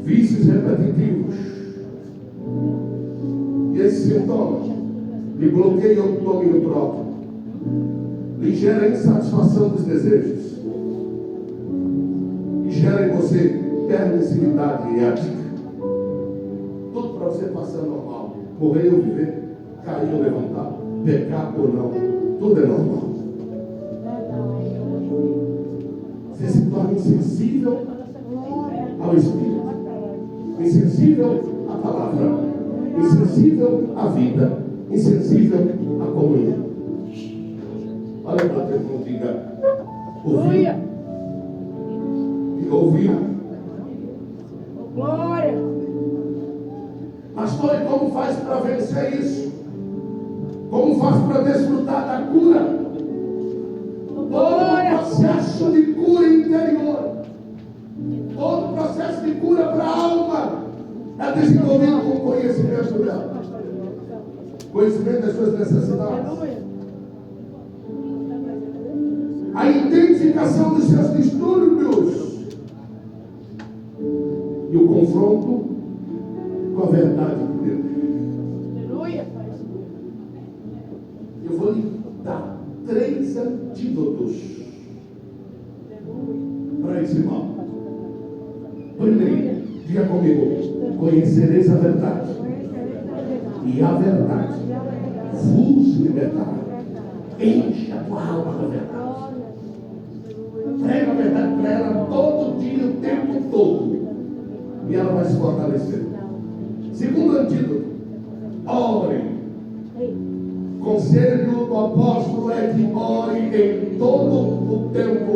vícios repetitivos. E esses sintomas lhe bloqueiam o domínio próprio, lhe geram a insatisfação dos desejos e gera em você permissividade e ética. Tudo para você passar normal. Morrer ou viver, cair ou levantar, pecar ou não, tudo é normal. Você se torna insensível ao Espírito, insensível à palavra, insensível à vida, insensível à comunhão. Olha para o teu irmão, diga: ouviu? Diga: ouviu?
Glória.
Pastor, e como faz para vencer isso? Como faz para desfrutar da cura? Todo processo de cura interior, todo processo de cura para a alma é desenvolvido com conhecimento dela, conhecimento das suas necessidades, a identificação dos seus distúrbios e o confronto com a verdade de Deus.
Aleluia.
Eu vou lhe dar 3 antídotos para esse mal. Primeiro, diga comigo: conhecereis a verdade, e a verdade vos libertará. Enche a tua alma da verdade. Prega a verdade para ela todo dia, o tempo todo, e ela vai se fortalecer. Segundo antídoto: ore. Conselho do apóstolo é que ore em todo o tempo,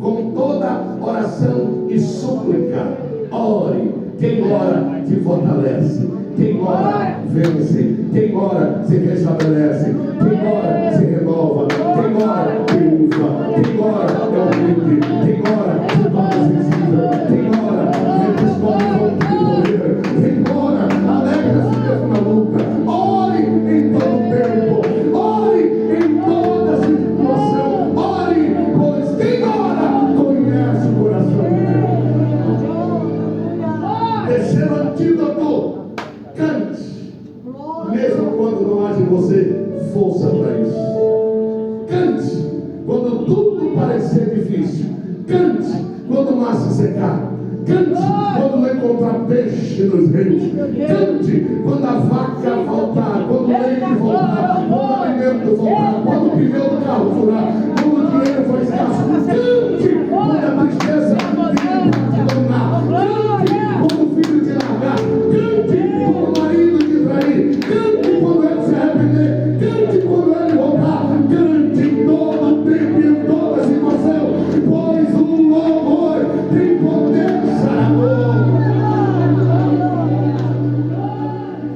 com todo oração e súplica. Ore. Quem ora se fortalece. Quem ora vence. Quem ora se restabelece. Quem ora se renova. Quem ora triunfa. Quem ora é humilde. Quem ora se torna sensível. Quem ora responde com poder. Quem ora alegra-se mesmo na luta. Ore em todo tempo. Ore em toda situação. Ore, pois quem ora conhece o coração de Deus. Terceiro antídoto. Cante, mesmo quando não haja em você força para isso. Cante, quando tudo parecer difícil. Cante, quando o mar se secar. Cante, quando não encontrar peixe nos rios. Cante, quando a vaca voltar, quando o leite voltar, quando o alimento voltar, quando o pneu do carro furar, quando o dinheiro for escasso. Cante, quando a tristeza te dominar. Cante, quando o filho te largar. Cante, quando o marido te trair. Cante, quando ele se arrepender. Cante, quando ele voltar. Cante em todo tempo e em toda situação, pois o louvor tem poder sarador.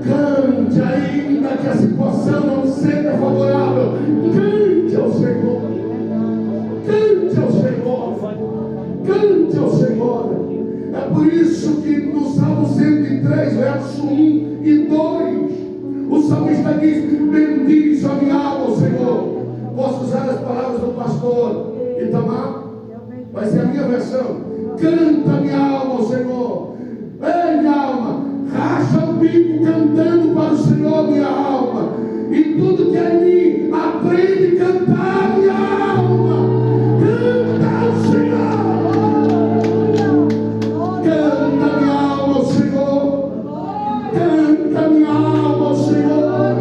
Cante ainda que a situação não seja favorável. Cante ao Senhor. Cante ao Senhor. Cante ao Senhor. É por isso que no Salmo 103, verso 1 e 2, o salmista diz: bendize a minha alma, o Senhor. Posso usar as palavras do pastor Itamar? Vai ser a minha versão. Canta minha alma ao Senhor. Ei, minha alma, racha o bico cantando para o Senhor, minha alma. E tudo que é em mim, aprende a cantar, minha alma. Canta ao Senhor. Canta minha alma ao Senhor. Canta minha alma ao Senhor.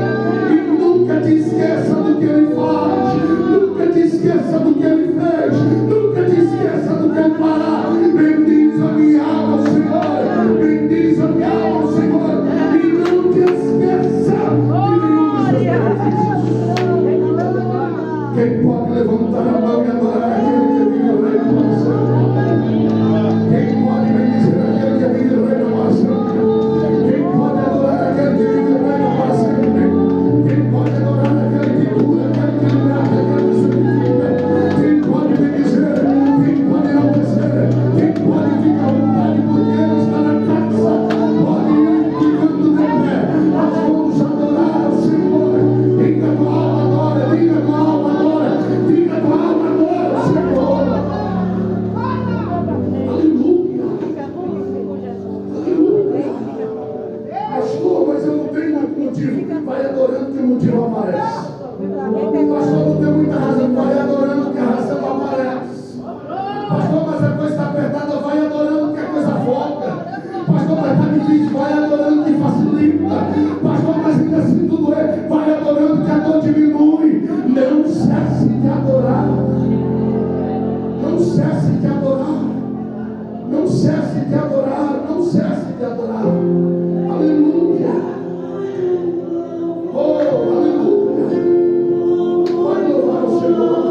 E nunca te esqueça do que Ele faz. Nunca te esqueça do que Ele fez. Nunca te esqueça do que Ele fará. Bendiz a minha alma ao Senhor. Bendiz a minha alma ao Senhor. E não te esqueça de nenhum dos seus benefícios. Quem pode levantar a mão e adorar aquele que vive o reino do coração? Quem pode bendizer aquele que vive o reino do coração? Quem pode adorar aquele que vive o reino do coração? Quem pode adorar aquele que cura, aquele que liberta, aquele que santifica? Quem pode bendizer? Quem pode enaltecer? Quem pode ficar à vontade porque Ele está na casa? Pode ir ficando de pé. Nós vamos adorar ao Senhor. Diga a tua alma agora, diga a tua alma agora, diga a tua alma agora, Senhor. Aleluia. Aleluia. Pastor, mas eu não tenho muito motivo. Vai adorando que o motivo aparece. Pastor, não tem muita razão. Vai adorando que a razão aparece. Pastor, mas a coisa está apertada. Vai adorando que a coisa folga. Pastor, mas está difícil. Vai adorando que facilita. Pastor, mas ainda assim tudo é. Vai adorando que a dor diminui. Não cesse de adorar. Não cesse de adorar. Não cesse de adorar. Não cesse de adorar. Aleluia. Oh, aleluia. Pode louvar o Senhor.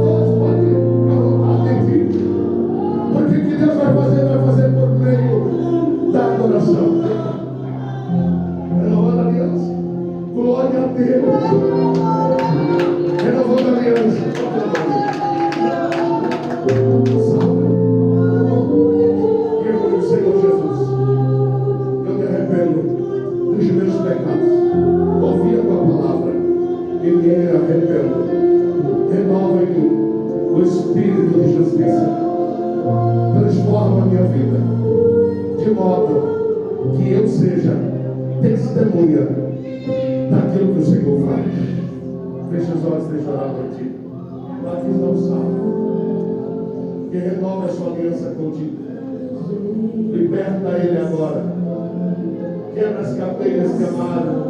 Todos podem arrumar aqui. Porque o que Deus vai fazer por meio da adoração. Renovando a aliança. Glória a Deus. Renovando a aliança. Salve. Eu, Senhor Jesus, eu me arrependo dos meus pecados. Ouvi a tua palavra e me arrependo. Renova em mim o espírito de justiça. Transforma a minha vida de modo que eu seja testemunha daquilo que o Senhor faz. Fecha os olhos e deixa eu orar para ti. Lá que está o salvo. Que renova a sua aliança contigo. Liberta ele agora. Quebra as cadeias que amaram.